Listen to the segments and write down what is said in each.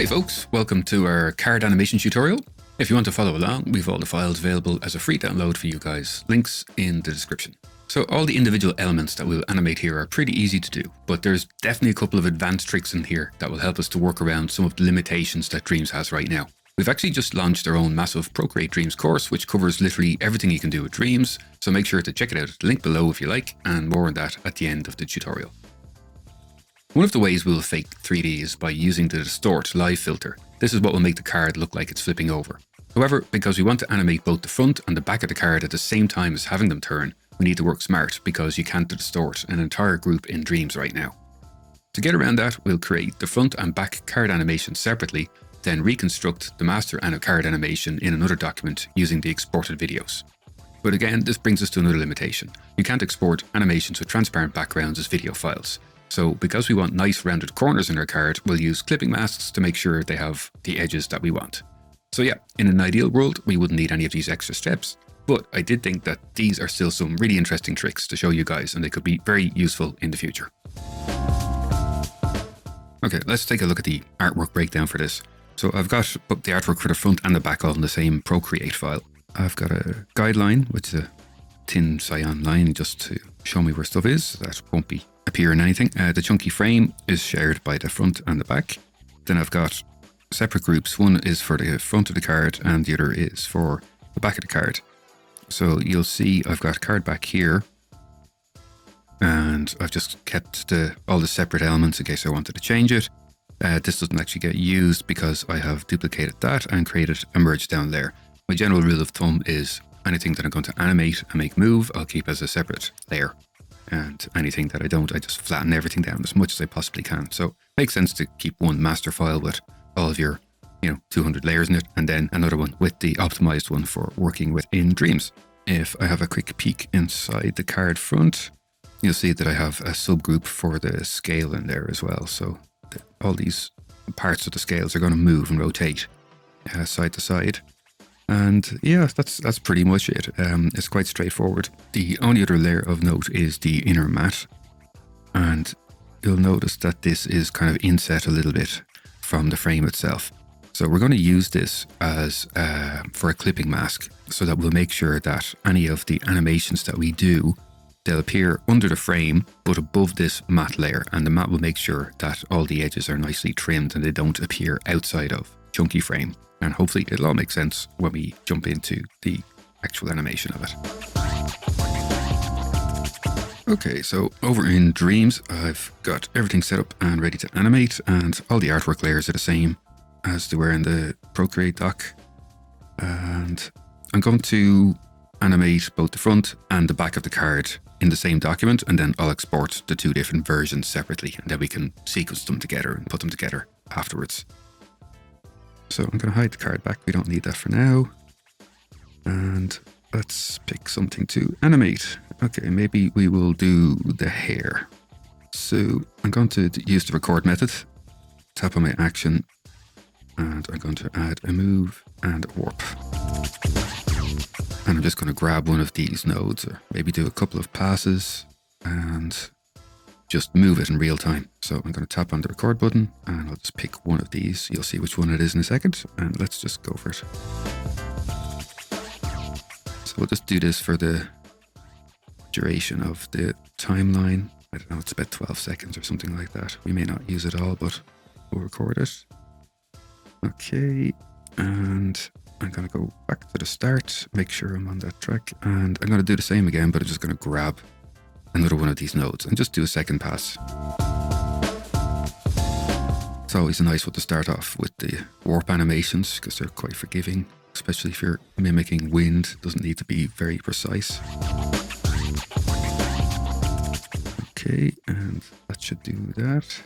Hi folks, welcome to our card animation tutorial. If you want to follow along, we've all the files available as a free download for you guys. Links in the description. So all the individual elements that we'll animate here are pretty easy to do, but there's definitely a couple of advanced tricks in here that will help us to work around some of the limitations that Dreams has right now. We've actually just launched our own massive Procreate Dreams course, which covers literally everything you can do with Dreams, so make sure to check it out at the link below if you like, and more on that at the end of the tutorial. One of the ways we'll fake 3D is by using the Distort live filter. This is what will make the card look like it's flipping over. However, because we want to animate both the front and the back of the card at the same time as having them turn, we need to work smart because you can't distort an entire group in Dreams right now. To get around that, we'll create the front and back card animation separately, then reconstruct the master and card animation in another document using the exported videos. But again, this brings us to another limitation. You can't export animations with transparent backgrounds as video files. So because we want nice rounded corners in our card, we'll use clipping masks to make sure they have the edges that we want. So yeah, in an ideal world, we wouldn't need any of these extra steps, but I did think that these are still some really interesting tricks to show you guys, and they could be very useful in the future. Okay, let's take a look at the artwork breakdown for this. So I've got the artwork for the front and the back all in the same Procreate file. I've got a guideline, which is a thin cyan line just to show me where stuff is. That won't be appear in anything. The chunky frame is shared by the front and the back. Then I've got separate groups. One is for the front of the card and the other is for the back of the card. So you'll see I've got card back here, and I've just kept all the separate elements in case I wanted to change it. This doesn't actually get used because I have duplicated that and created a merge down there. My general rule of thumb is anything that I'm going to animate and make move, I'll keep as a separate layer. And anything that I don't, I just flatten everything down as much as I possibly can. So it makes sense to keep one master file with all of your 200 layers in it, and then another one with the optimized one for working within Dreams. If I have a quick peek inside the card front, you'll see that I have a subgroup for the scale in there as well. So all these parts of the scales are going to move and rotate side to side. And yeah, that's pretty much it. It's quite straightforward. The only other layer of note is the inner mat. And you'll notice that this is kind of inset a little bit from the frame itself. So we're going to use this as for a clipping mask, so that we'll make sure that any of the animations that we do, they'll appear under the frame, but above this matte layer. And the mat will make sure that all the edges are nicely trimmed and they don't appear outside of chunky frame. And hopefully it'll all make sense when we jump into the actual animation of it. Okay, so over in Dreams, I've got everything set up and ready to animate, and all the artwork layers are the same as they were in the Procreate doc. And I'm going to animate both the front and the back of the card in the same document, and then I'll export the two different versions separately, and then we can sequence them together and put them together afterwards. So I'm going to hide the card back. We don't need that for now. And let's pick something to animate. Okay, maybe we will do the hair. So I'm going to use the record method, tap on my action, and I'm going to add a move and a warp. And I'm just going to grab one of these nodes, or maybe do a couple of passes and just move it in real time. So I'm going to tap on the record button and I'll just pick one of these. You'll see which one it is in a second, and let's just go for it. So we'll just do this for the duration of the timeline. I don't know, it's about 12 seconds or something like that. We may not use it all, but we'll record it. Okay, and I'm going to go back to the start, make sure I'm on that track, and I'm going to do the same again, but I'm just going to grab another one of these nodes and just do a second pass. It's always a nice one to start off with the warp animations because they're quite forgiving, especially if you're mimicking wind. It doesn't need to be very precise. Okay, and that should do that.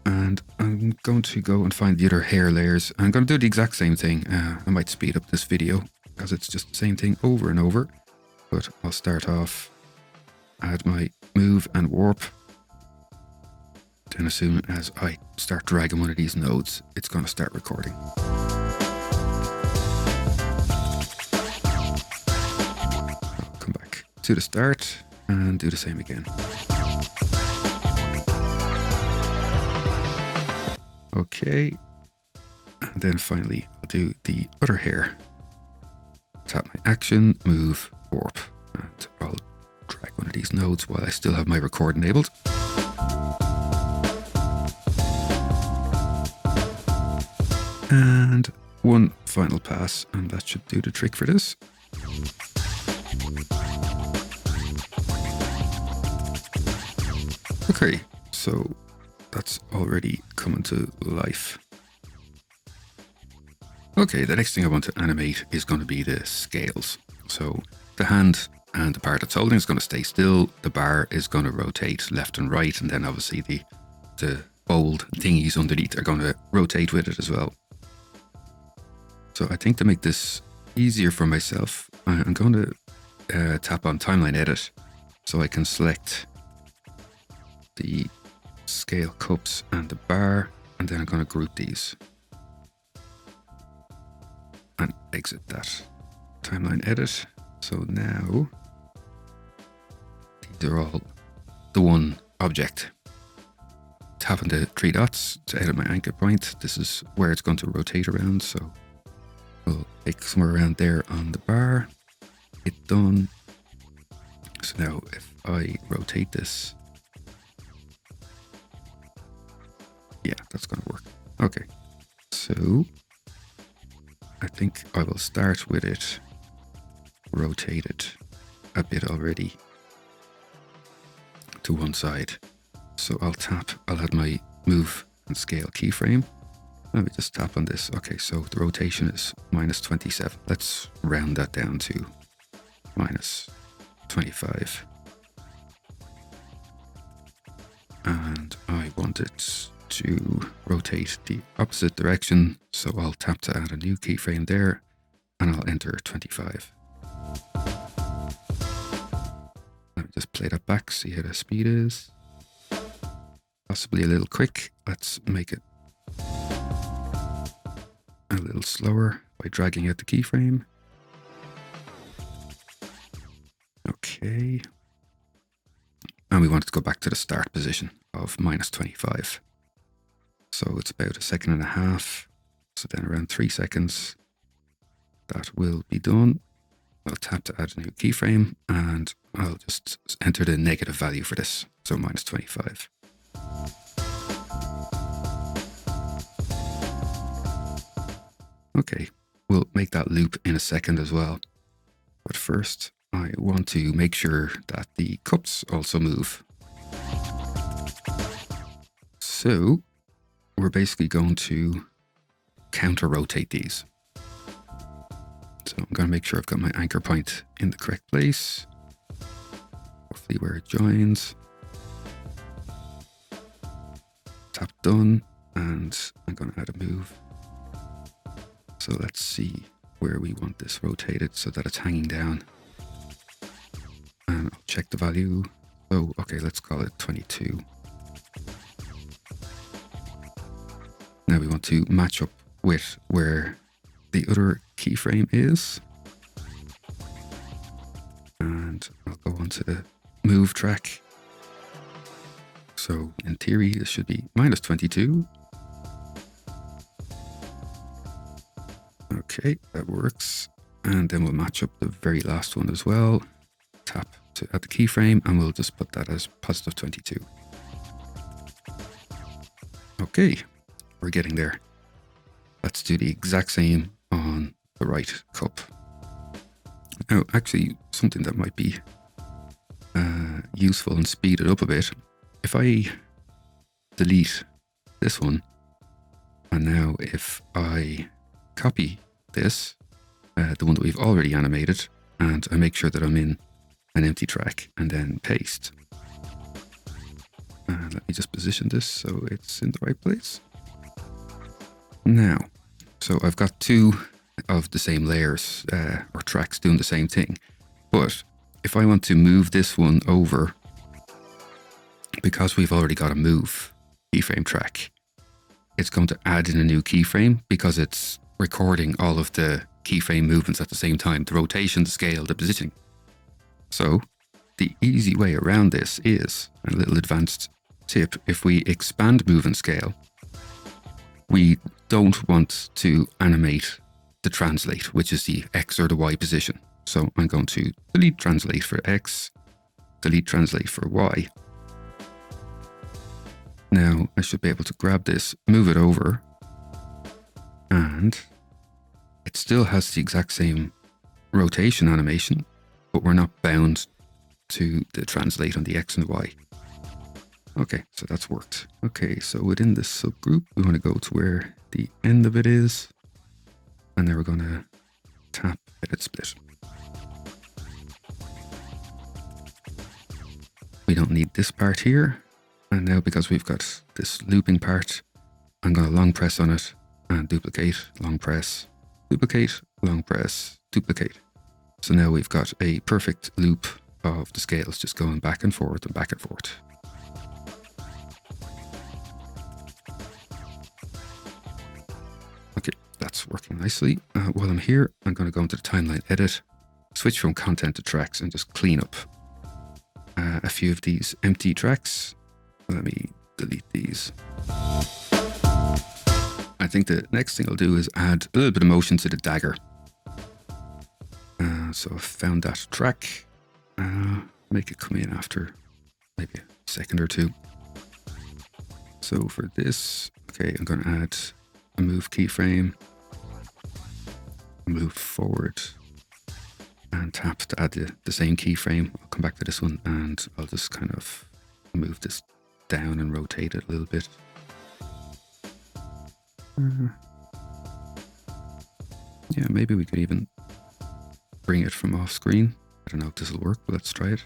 And I'm going to go and find the other hair layers. I'm going to do the exact same thing. I might speed up this video because it's just the same thing over and over. But I'll start off, add my move and warp. Then as soon as I start dragging one of these nodes, it's going to start recording. I'll come back to the start and do the same again. Okay. And then finally, I'll do the other hair. Tap my action, move, warp. And I'll drag one of these nodes while I still have my record enabled. And one final pass, and that should do the trick for this. Okay, so that's already coming to life. Okay, the next thing I want to animate is going to be the scales. So the hand and the part that's holding is going to stay still. The bar is going to rotate left and right, and then obviously the bold thingies underneath are going to rotate with it as well. So I think to make this easier for myself, I'm going to tap on Timeline Edit so I can select the scale cups and the bar, and then I'm going to group these and exit that. Timeline Edit. So now these are all the one object. Tapping the three dots to edit my anchor point. This is where it's going to rotate around, so we'll take somewhere around there on the bar. Hit done. So now if I rotate this, yeah, that's going to work. Okay, so I think I will start with it rotated a bit already to one side. So I'll add my move and scale keyframe. Let me just tap on this. Okay, so the rotation is -27. Let's round that down to -25. And I want it to rotate the opposite direction. So I'll tap to add a new keyframe there, and I'll enter 25. Let me just play that back, see how the speed is. Possibly a little quick. Let's make it a little slower by dragging out the keyframe. Okay. And we want it to go back to the start position of -25. So it's about 1.5 seconds. So then around 3 seconds, that will be done. I'll tap to add a new keyframe, and I'll just enter the negative value for this. So -25. Okay, we'll make that loop in a second as well. But first, I want to make sure that the cups also move. So we're basically going to counter rotate these. So I'm going to make sure I've got my anchor point in the correct place, roughly where it joins. Tap done, and I'm going to add a move. So let's see where we want this rotated so that it's hanging down. And I'll check the value. Oh, okay, let's call it 22. Now we want to match up with where the other keyframe is. And I'll go on to the move track. So in theory, this should be -22. Okay, that works. And then we'll match up the very last one as well. Tap to add the keyframe, and we'll just put that as +22. Okay, we're getting there. Let's do the exact same on the right cup. Now, actually, something that might be useful and speed it up a bit. If I delete this one, and now if I copy this, the one that we've already animated, and I make sure that I'm in an empty track, and then paste. And let me just position this so it's in the right place. Now, so I've got two of the same layers or tracks doing the same thing. But if I want to move this one over, because we've already got a move keyframe track, it's going to add in a new keyframe because it's recording all of the keyframe movements at the same time, the rotation, the scale, the positioning. So the easy way around this is a little advanced tip. If we expand move and scale, we don't want to animate the translate, which is the X or the Y position. So I'm going to delete translate for X, delete translate for Y. Now I should be able to grab this, move it over, and it still has the exact same rotation animation, but we're not bound to the translate on the X and the Y. Okay, so that's worked. Okay, so within this subgroup, we want to go to where the end of it is, and then we're going to tap edit split. We don't need this part here. And now because we've got this looping part, I'm going to long press on it and duplicate, long press, duplicate, long press, duplicate. So now we've got a perfect loop of the scales just going back and forth and back and forth. Okay, that's working nicely. While I'm here, I'm going to go into the timeline edit, switch from content to tracks and just clean up a few of these empty tracks. Let me delete these. I think the next thing I'll do is add a little bit of motion to the dagger. So I found that track. Make it come in after maybe a second or two. So for this, okay, I'm going to add a move keyframe, move forward, and tap to add the same keyframe. I'll come back to this one and I'll just kind of move this down and rotate it a little bit. Yeah, maybe we could even bring it from off screen. I don't know if this will work, but let's try it.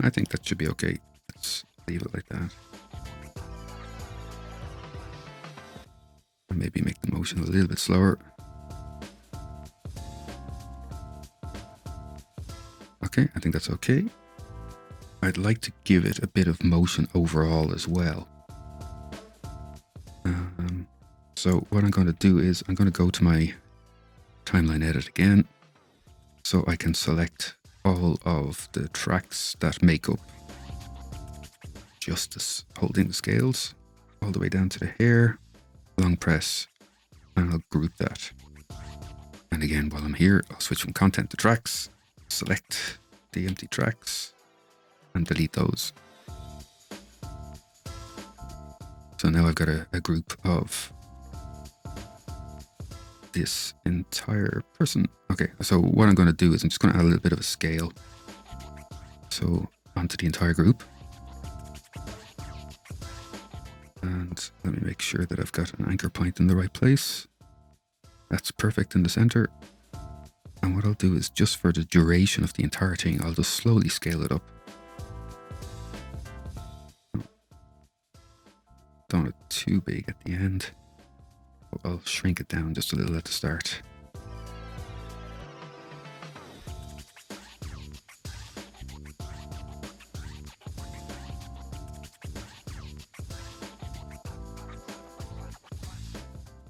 I think that should be okay. Let's leave it like that. And maybe make the motion a little bit slower. Okay, I think that's okay. I'd like to give it a bit of motion overall as well. So what I'm going to do is I'm going to go to my timeline edit again, so I can select all of the tracks that make up Justice, holding the scales all the way down to the hair, long press, and I'll group that. And again, while I'm here, I'll switch from content to tracks, select the empty tracks, and delete those. So now I've got a group of this entire person. Okay, so what I'm going to do is I'm just going to add a little bit of a scale. So onto the entire group. And let me make sure that I've got an anchor point in the right place. That's perfect in the center. And what I'll do is just for the duration of the entire thing, I'll just slowly scale it up. Don't want it too big at the end. I'll shrink it down just a little at the start.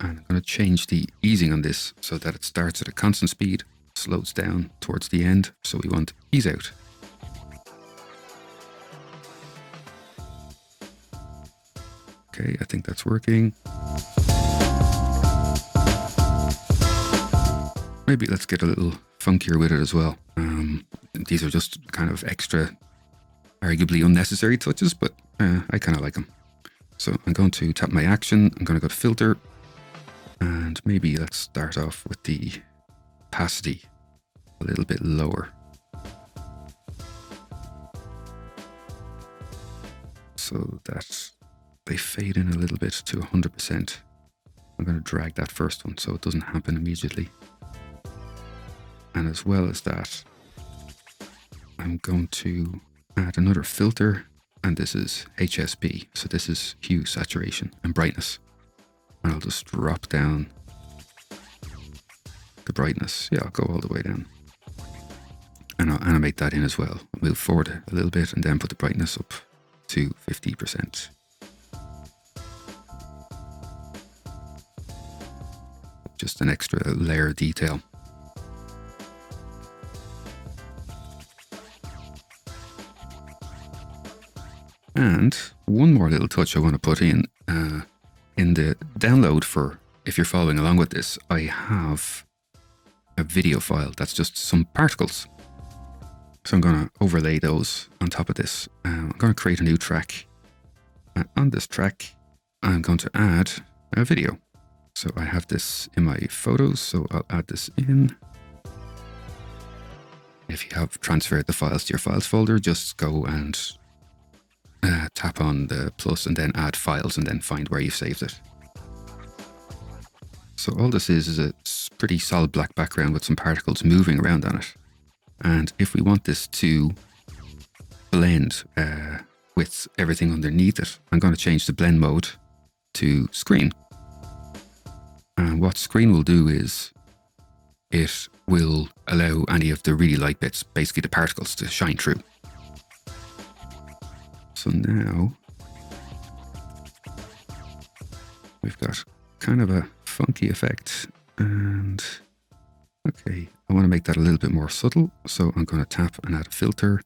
And I'm going to change the easing on this so that it starts at a constant speed, slows down towards the end. So we want ease out. Okay, I think that's working. Maybe let's get a little funkier with it as well. These are just kind of extra, arguably unnecessary touches, but I kind of like them. So I'm going to tap my action. I'm going to go to filter. And maybe let's start off with the opacity a little bit lower. So that they fade in a little bit to 100%. I'm going to drag that first one so it doesn't happen immediately. And as well as that, I'm going to add another filter, and this is HSP. So this is hue, saturation, and brightness. And I'll just drop down the brightness. Yeah, I'll go all the way down. And I'll animate that in as well. I'll move forward a little bit and then put the brightness up to 50%. Just an extra layer of detail. And one more little touch I want to put in the download for, if you're following along with this, I have a video file that's just some particles. So I'm going to overlay those on top of this. I'm going to create a new track. And on this track, I'm going to add a video. So I have this in my photos, so I'll add this in. If you have transferred the files to your files folder, just go and tap on the plus and then add files and then find where you've saved it. So all this is a pretty solid black background with some particles moving around on it. And if we want this to blend with everything underneath it, I'm going to change the blend mode to screen. And what screen will do is it will allow any of the really light bits, basically the particles, to shine through. So now we've got kind of a funky effect, and okay, I want to make that a little bit more subtle, so I'm going to tap and add a filter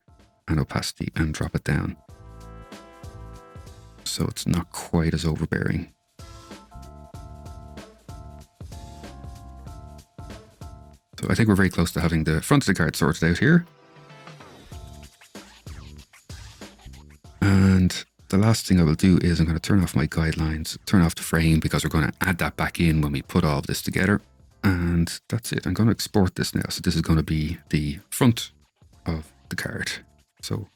and opacity and drop it down so it's not quite as overbearing. So I think we're very close to having the front of the card sorted out here. And the last thing I will do is I'm going to turn off my guidelines, turn off the frame, because we're going to add that back in when we put all of this together. And that's it. I'm going to export this now. So this is going to be the front of the card. So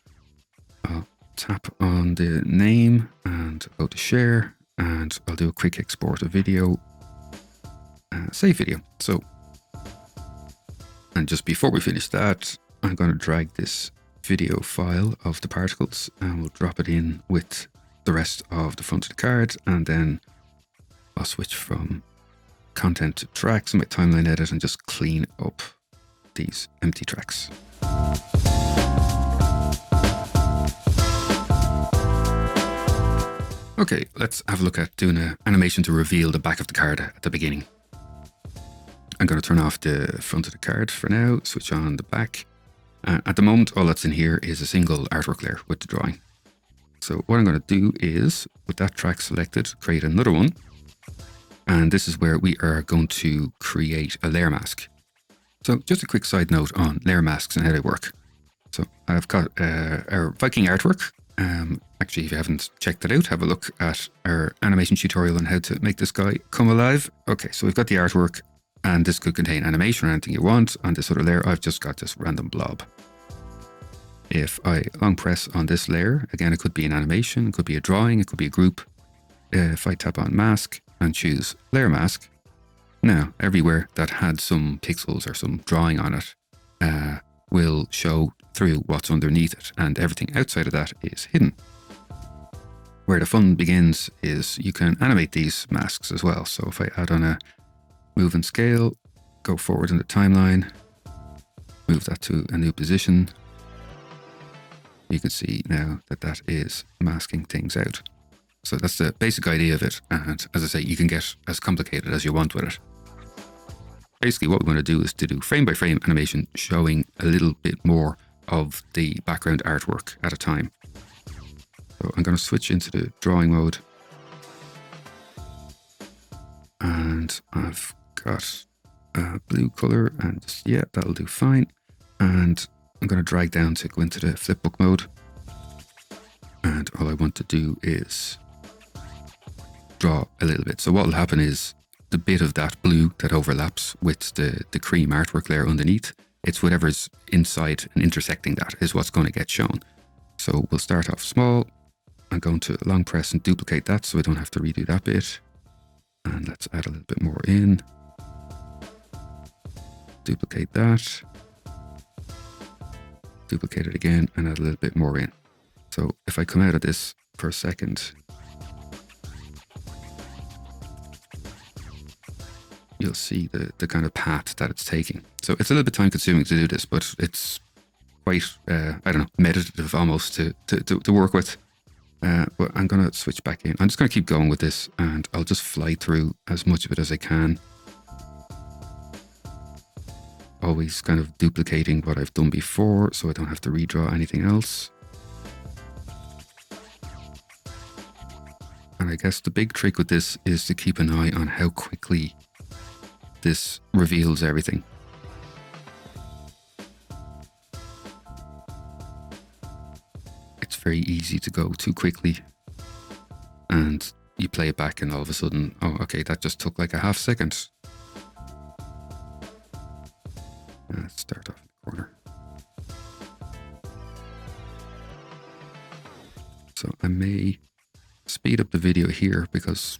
I'll tap on the name and go to share, and I'll do a quick export of video, save video. So, and just before we finish that, I'm going to drag this video file of the particles and we'll drop it in with the rest of the front of the card, and then I'll switch from content to tracks in my timeline edit and just clean up these empty tracks. Okay, let's have a look at doing an animation to reveal the back of the card at the beginning. I'm going to turn off the front of the card for now, switch on the back. At the moment, all that's in here is a single artwork layer with the drawing. So what I'm going to do is, with that track selected, create another one. And this is where we are going to create a layer mask. So just a quick side note on layer masks and how they work. So I've got our Viking artwork. Actually, if you haven't checked that out, have a look at our animation tutorial on how to make this guy come alive. Okay, so we've got the artwork, and this could contain animation or anything you want. On this other layer, I've just got this random blob. If I long press on this layer, again, it could be an animation, it could be a drawing, it could be a group. If I tap on mask and choose layer mask, now everywhere that had some pixels or some drawing on it will show through what's underneath it, and everything outside of that is hidden. Where the fun begins is you can animate these masks as well. So if I add on a move and scale, go forward in the timeline, move that to a new position, you can see now that that is masking things out. So that's the basic idea of it. And as I say, you can get as complicated as you want with it. Basically what we want to do is to do frame by frame animation, showing a little bit more of the background artwork at a time. So I'm going to switch into the drawing mode. And I've got a blue color, and yeah, that'll do fine. And I'm going to drag down to go into the flipbook mode. And all I want to do is draw a little bit. So what will happen is the bit of that blue that overlaps with the cream artwork layer underneath, it's whatever's inside and intersecting that is what's going to get shown. So we'll start off small. I'm going to long press and duplicate that so I don't have to redo that bit. And let's add a little bit more in. Duplicate that. Duplicate it again and add a little bit more in. So if I come out of this for a second, you'll see the kind of path that it's taking. So it's a little bit time consuming to do this, but it's quite, I don't know, meditative almost to work with. But I'm going to switch back in. I'm just going to keep going with this, and I'll just fly through as much of it as I can. Always kind of duplicating what I've done before so I don't have to redraw anything else. And I guess the big trick with this is to keep an eye on how quickly this reveals everything. It's very easy to go too quickly and you play it back and all of a sudden, oh, okay, that just took like a half second. Let's start off in the corner. So I may speed up the video here because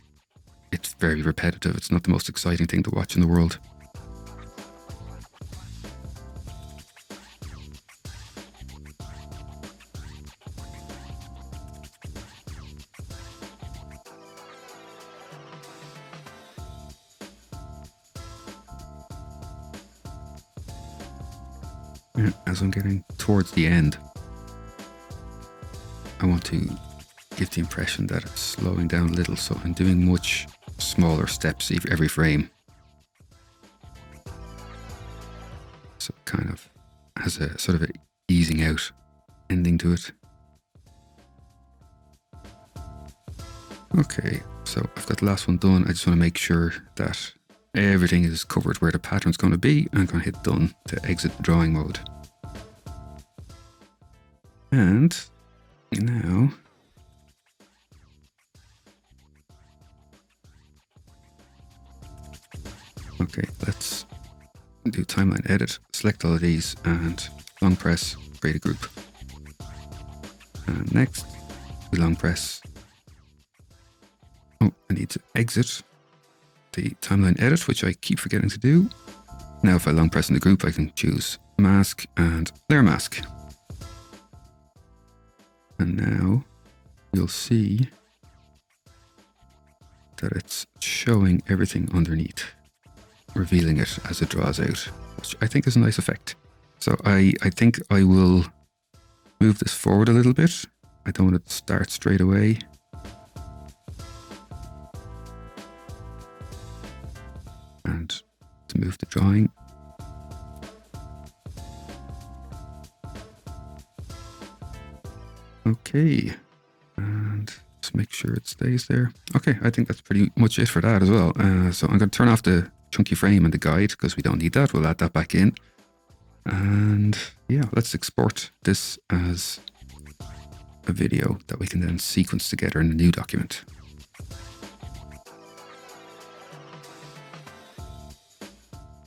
it's very repetitive. It's not the most exciting thing to watch in the world. As I'm getting towards the end, I want to give the impression that it's slowing down a little, so I'm doing much smaller steps every frame. So it kind of has a sort of an easing out ending to it. Okay, so I've got the last one done. I just want to make sure that everything is covered where the pattern's going to be. I'm going to hit done to exit the drawing mode. And now okay, let's do timeline edit, select all of these and long press, create a group. And next, we long press. Oh, I need to exit the timeline edit, which I keep forgetting to do. Now if I long press in the group, I can choose mask and layer mask. And now you'll see that it's showing everything underneath, revealing it as it draws out, which I think is a nice effect. So I think I will move this forward a little bit. I don't want it to start straight away. And to move the drawing. Okay, and just make sure it stays there. Okay, I think that's pretty much it for that as well. So I'm going to turn off the chunky frame and the guide because we don't need that. We'll add that back in. And yeah, let's export this as a video that we can then sequence together in a new document.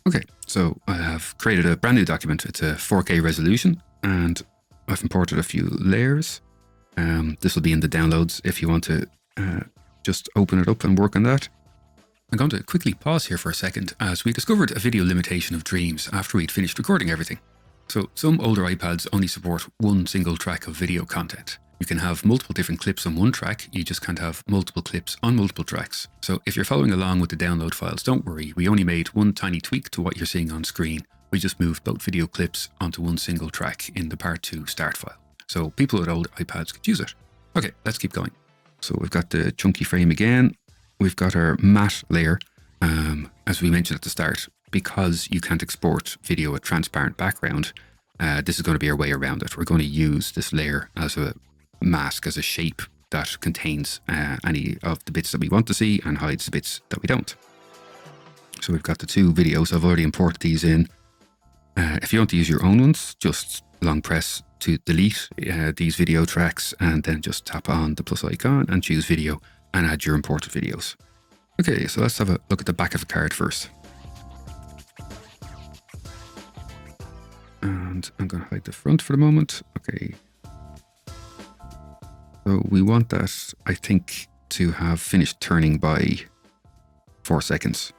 Okay, so I have created a brand new document. It's a 4K resolution and I've imported a few layers. This will be in the downloads if you want to just open it up and work on that. I'm going to quickly pause here for a second as we discovered a video limitation of Dreams after we'd finished recording everything. So some older iPads only support one single track of video content. You can have multiple different clips on one track, you just can't have multiple clips on multiple tracks. So if you're following along with the download files, don't worry, we only made one tiny tweak to what you're seeing on screen. We just moved both video clips onto one single track in the part 2 start file. So people with old iPads could use it. Okay, let's keep going. So we've got the chunky frame again. We've got our matte layer, as we mentioned at the start, because you can't export video with transparent background, this is going to be our way around it. We're going to use this layer as a mask, as a shape that contains any of the bits that we want to see and hides the bits that we don't. So we've got the 2 videos. I've already imported these in. If you want to use your own ones, just long press to delete these video tracks and then just tap on the plus icon and choose video and add your imported videos. Okay, so let's have a look at the back of the card first. And I'm going to hide the front for the moment. Okay. So we want that, I think, to have finished turning by 4 seconds.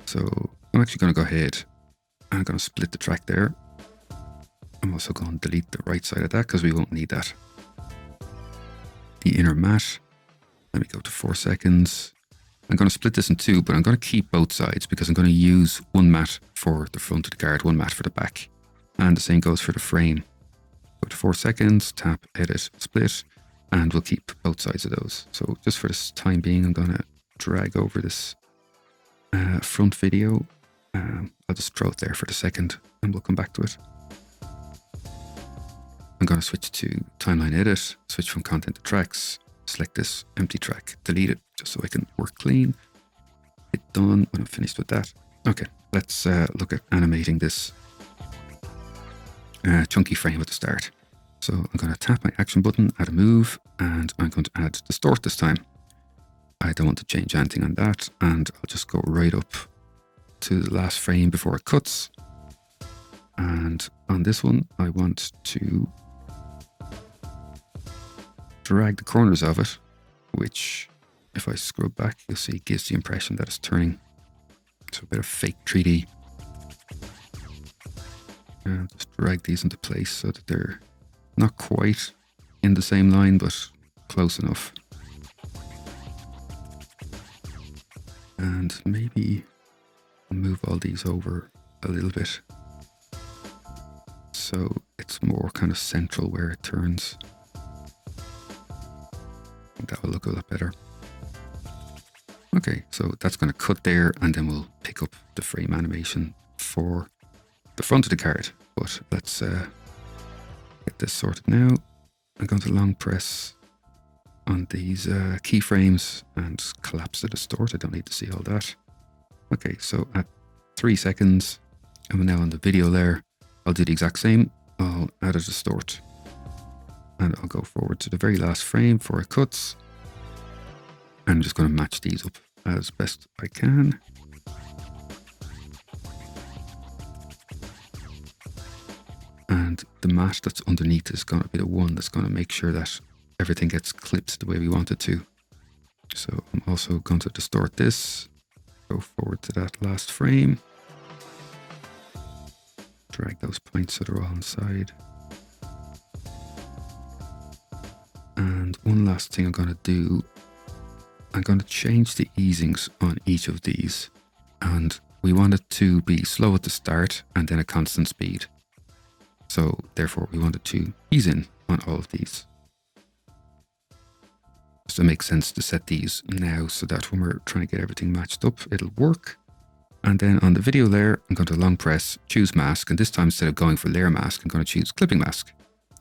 So I'm actually going to go ahead and I'm going to split the track there. I'm also going to delete the right side of that because we won't need that. The inner matte, let me go to 4 seconds. I'm going to split this in 2, but I'm going to keep both sides because I'm going to use one matte for the front of the card, one matte for the back. And the same goes for the frame. Go to 4 seconds, tap, edit, split, and we'll keep both sides of those. So just for this time being, I'm going to drag over this front video. I'll just throw it there for the second and we'll come back to it. I'm going to switch to timeline edit, switch from content to tracks, select this empty track, delete it, just so I can work clean. Hit done when I'm finished with that. Okay, let's look at animating this chunky frame at the start. So I'm going to tap my action button, add a move, and I'm going to add distort this time. I don't want to change anything on that, and I'll just go right up to the last frame before it cuts. And on this one, I want to drag the corners of it, which, if I scrub back, you'll see gives the impression that it's turning. So a bit of fake 3D. And just drag these into place so that they're not quite in the same line, but close enough. And maybe move all these over a little bit so it's more kind of central where it turns. That will look a lot better. Okay, so that's going to cut there, and then we'll pick up the frame animation for the front of the card. But let's get this sorted now. I'm going to long press on these keyframes and collapse the distort. I don't need to see all that. Okay, so at 3 seconds, I'm now on the video layer. I'll do the exact same. I'll add a distort, and I'll go forward to the very last frame before it cuts. I'm just going to match these up as best I can. And the matte that's underneath is going to be the one that's going to make sure that everything gets clipped the way we want it to. So I'm also going to distort this, go forward to that last frame, drag those points so they're all inside. And one last thing I'm going to do, I'm going to change the easings on each of these, and we want it to be slow at the start and then a constant speed. So therefore we want it to ease in on all of these. So it makes sense to set these now so that when we're trying to get everything matched up, it'll work. And then on the video layer, I'm going to long press, choose mask, and this time instead of going for layer mask, I'm going to choose clipping mask.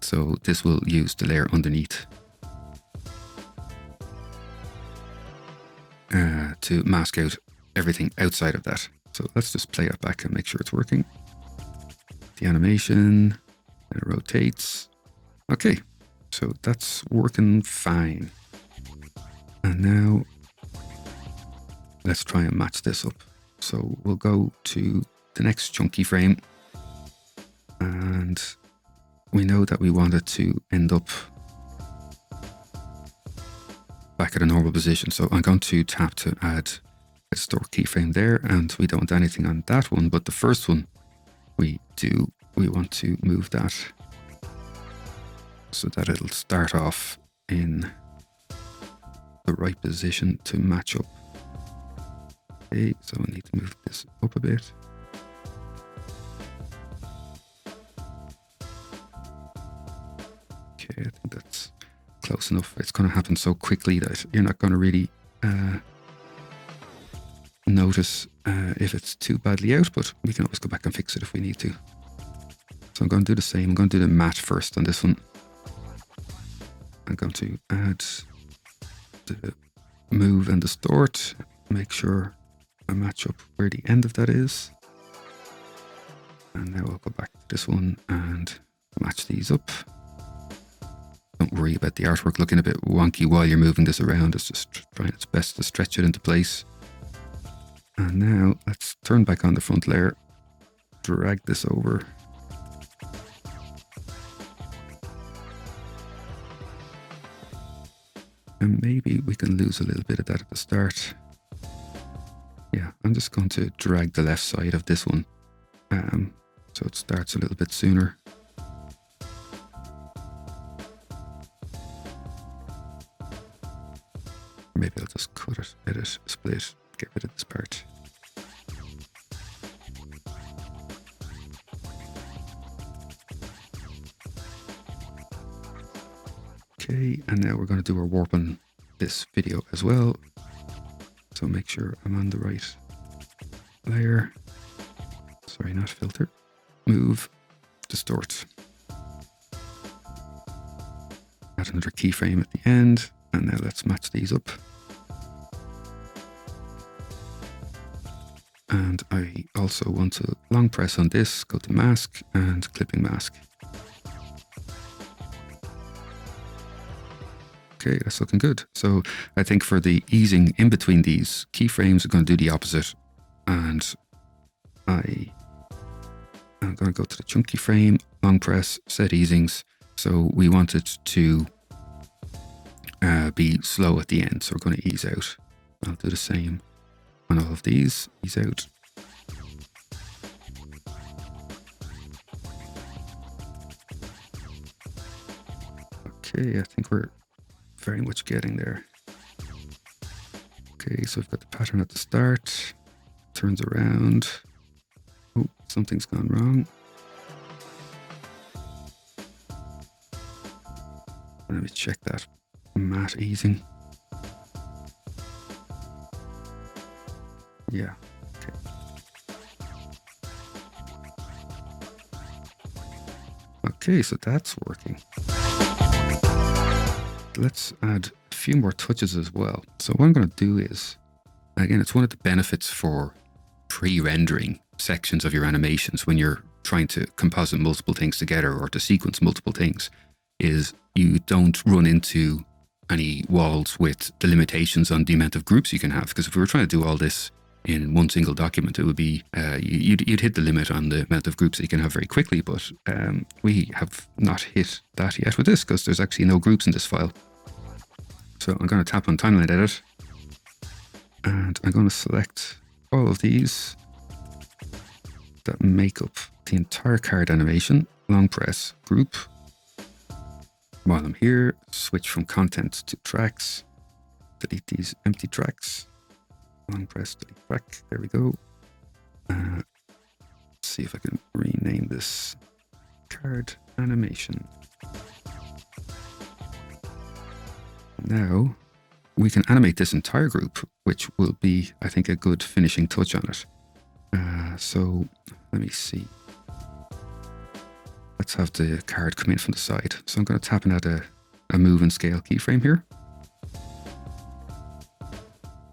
So this will use the layer underneath to mask out everything outside of that. So let's just play it back and make sure it's working. The animation, and it rotates. Okay, so that's working fine. And now let's try and match this up. So we'll go to the next chunky frame, and we know that we want it to end up back at a normal position. So I'm going to tap to add a distort keyframe there, and we don't want anything on that one, but the first one we want to move that so that it'll start off in the right position to match up. Okay, so I need to move this up a bit. Okay, I think that's close enough. It's going to happen so quickly that you're not going to really notice if it's too badly out, but we can always go back and fix it if we need to. So I'm going to do the same. I'm going to do the matte first on this one. I'm going to add the move and distort, make sure I match up where the end of that is. And now I'll go back to this one and match these up. Don't worry about the artwork looking a bit wonky while you're moving this around. It's just trying its best to stretch it into place. And now let's turn back on the front layer, drag this over. And maybe we can lose a little bit of that at the start. Yeah, I'm just going to drag the left side of this one so it starts a little bit sooner. Maybe I'll just cut it, edit, split, get rid of this part. Okay, and now we're going to do our warp on this video as well. So make sure I'm on the right layer. Sorry, not filter. Move, distort. Add another keyframe at the end. And now let's match these up. And I also want to long press on this, go to mask and clipping mask. Okay, that's looking good. So I think for the easing in between these keyframes, I'm going to do the opposite. And I'm going to go to the chunky frame, long press, set easings. So we want it to be slow at the end. So we're going to ease out. I'll do the same on all of these. Ease out. Okay, I think we're very much getting there. Okay, so we've got the pattern at the start. Turns around. Oh, something's gone wrong. Let me check that matte easing. Yeah, okay. Okay, so that's working. Let's add a few more touches as well. So what I'm going to do is, again, it's one of the benefits for pre-rendering sections of your animations when you're trying to composite multiple things together or to sequence multiple things, is you don't run into any walls with the limitations on the amount of groups you can have. Because if we were trying to do all this in one single document, it would be, you'd hit the limit on the amount of groups that you can have very quickly, but we have not hit that yet with this because there's actually no groups in this file. So I'm going to tap on Timeline Edit, and I'm going to select all of these that make up the entire card animation, long press, group. While I'm here, switch from content to tracks, delete these empty tracks. Long press, delete track, there we go. Let's see if I can rename this card animation. Now we can animate this entire group, which will be, I think, a good finishing touch on it. So let me see. Let's have the card come in from the side. So I'm going to tap and add a move and scale keyframe here.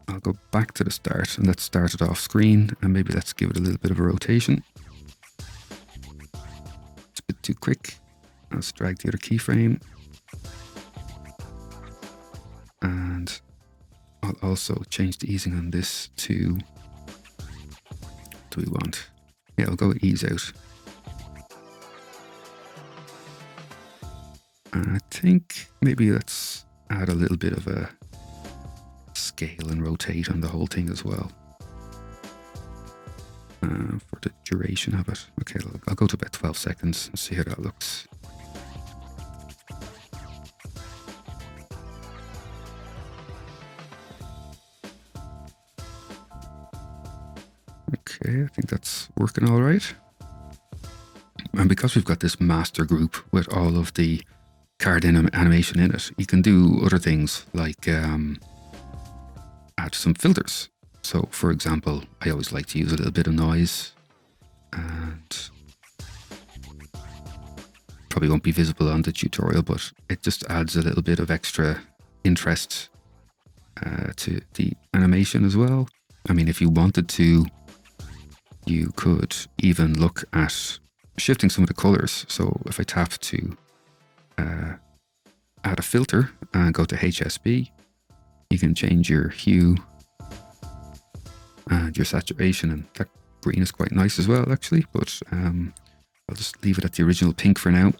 I'll go back to the start and let's start it off screen, and maybe let's give it a little bit of a rotation. It's a bit too quick. Let's drag the other keyframe. And I'll also change the easing on this to, what do we want? Yeah, I'll go with ease out. And I think maybe let's add a little bit of a scale and rotate on the whole thing as well. For the duration of it. Okay, I'll go to about 12 seconds and see how that looks. Okay, I think that's working all right. And because we've got this master group with all of the card animation in it, you can do other things like add some filters. So for example, I always like to use a little bit of noise, and probably won't be visible on the tutorial, but it just adds a little bit of extra interest to the animation as well. I mean, if you wanted to, you could even look at shifting some of the colors. So if I tap to add a filter and go to HSB, you can change your hue and your saturation, and that green is quite nice as well actually, but I'll just leave it at the original pink for now.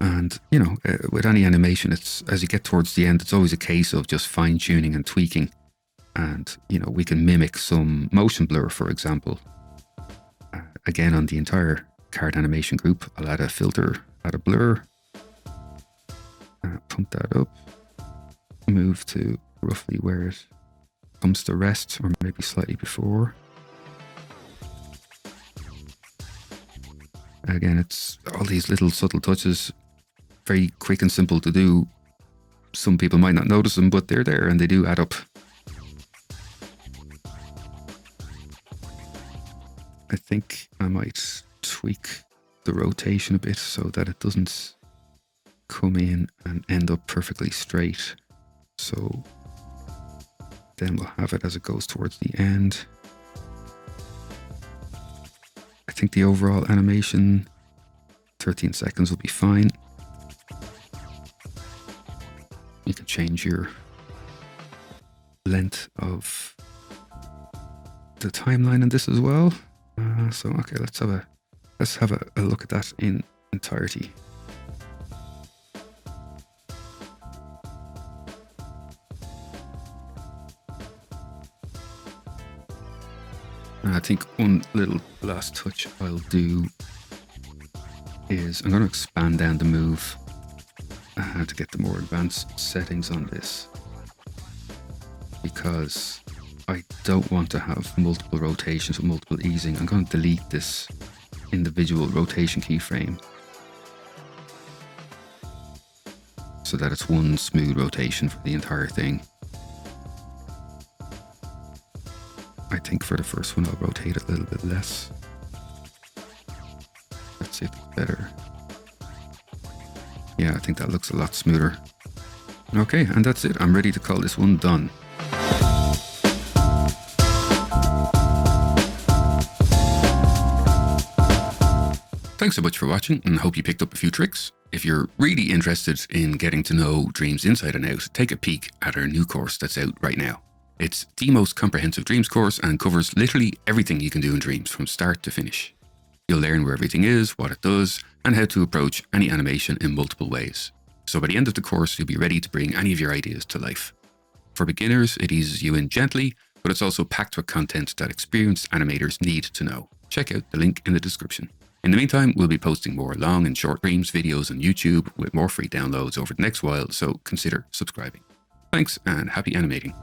And you know, with any animation, it's, as you get towards the end, it's always a case of just fine tuning and tweaking. And you know, we can mimic some motion blur, for example. Again, on the entire card animation group, I'll add a filter, add a blur, pump that up, move to roughly where it comes to rest, or maybe slightly before. Again, it's all these little subtle touches, very quick and simple to do. Some people might not notice them, but they're there and they do add up. I think I might tweak the rotation a bit so that it doesn't come in and end up perfectly straight. So then we'll have it as it goes towards the end. I think the overall animation, 13 seconds will be fine. You can change your length of the timeline in this as well. So okay, let's have a look at that in entirety. And I think one little last touch I'll do is I'm going to expand down the move to get the more advanced settings on this, because I don't want to have multiple rotations with multiple easing. I'm going to delete this individual rotation keyframe so that it's one smooth rotation for the entire thing. I think for the first one I'll rotate it a little bit less. Let's see if it's better. Yeah, I think that looks a lot smoother. Okay, and that's it. I'm ready to call this one done. Thanks so much for watching, and I hope you picked up a few tricks. If you're really interested in getting to know Dreams inside and out, take a peek at our new course that's out right now. It's the most comprehensive Dreams course and covers literally everything you can do in Dreams from start to finish. You'll learn where everything is, what it does, and how to approach any animation in multiple ways. So by the end of the course, you'll be ready to bring any of your ideas to life. For beginners, it eases you in gently, but it's also packed with content that experienced animators need to know. Check out the link in the description. In the meantime, we'll be posting more long and short Dreams videos on YouTube with more free downloads over the next while, so consider subscribing. Thanks and happy animating.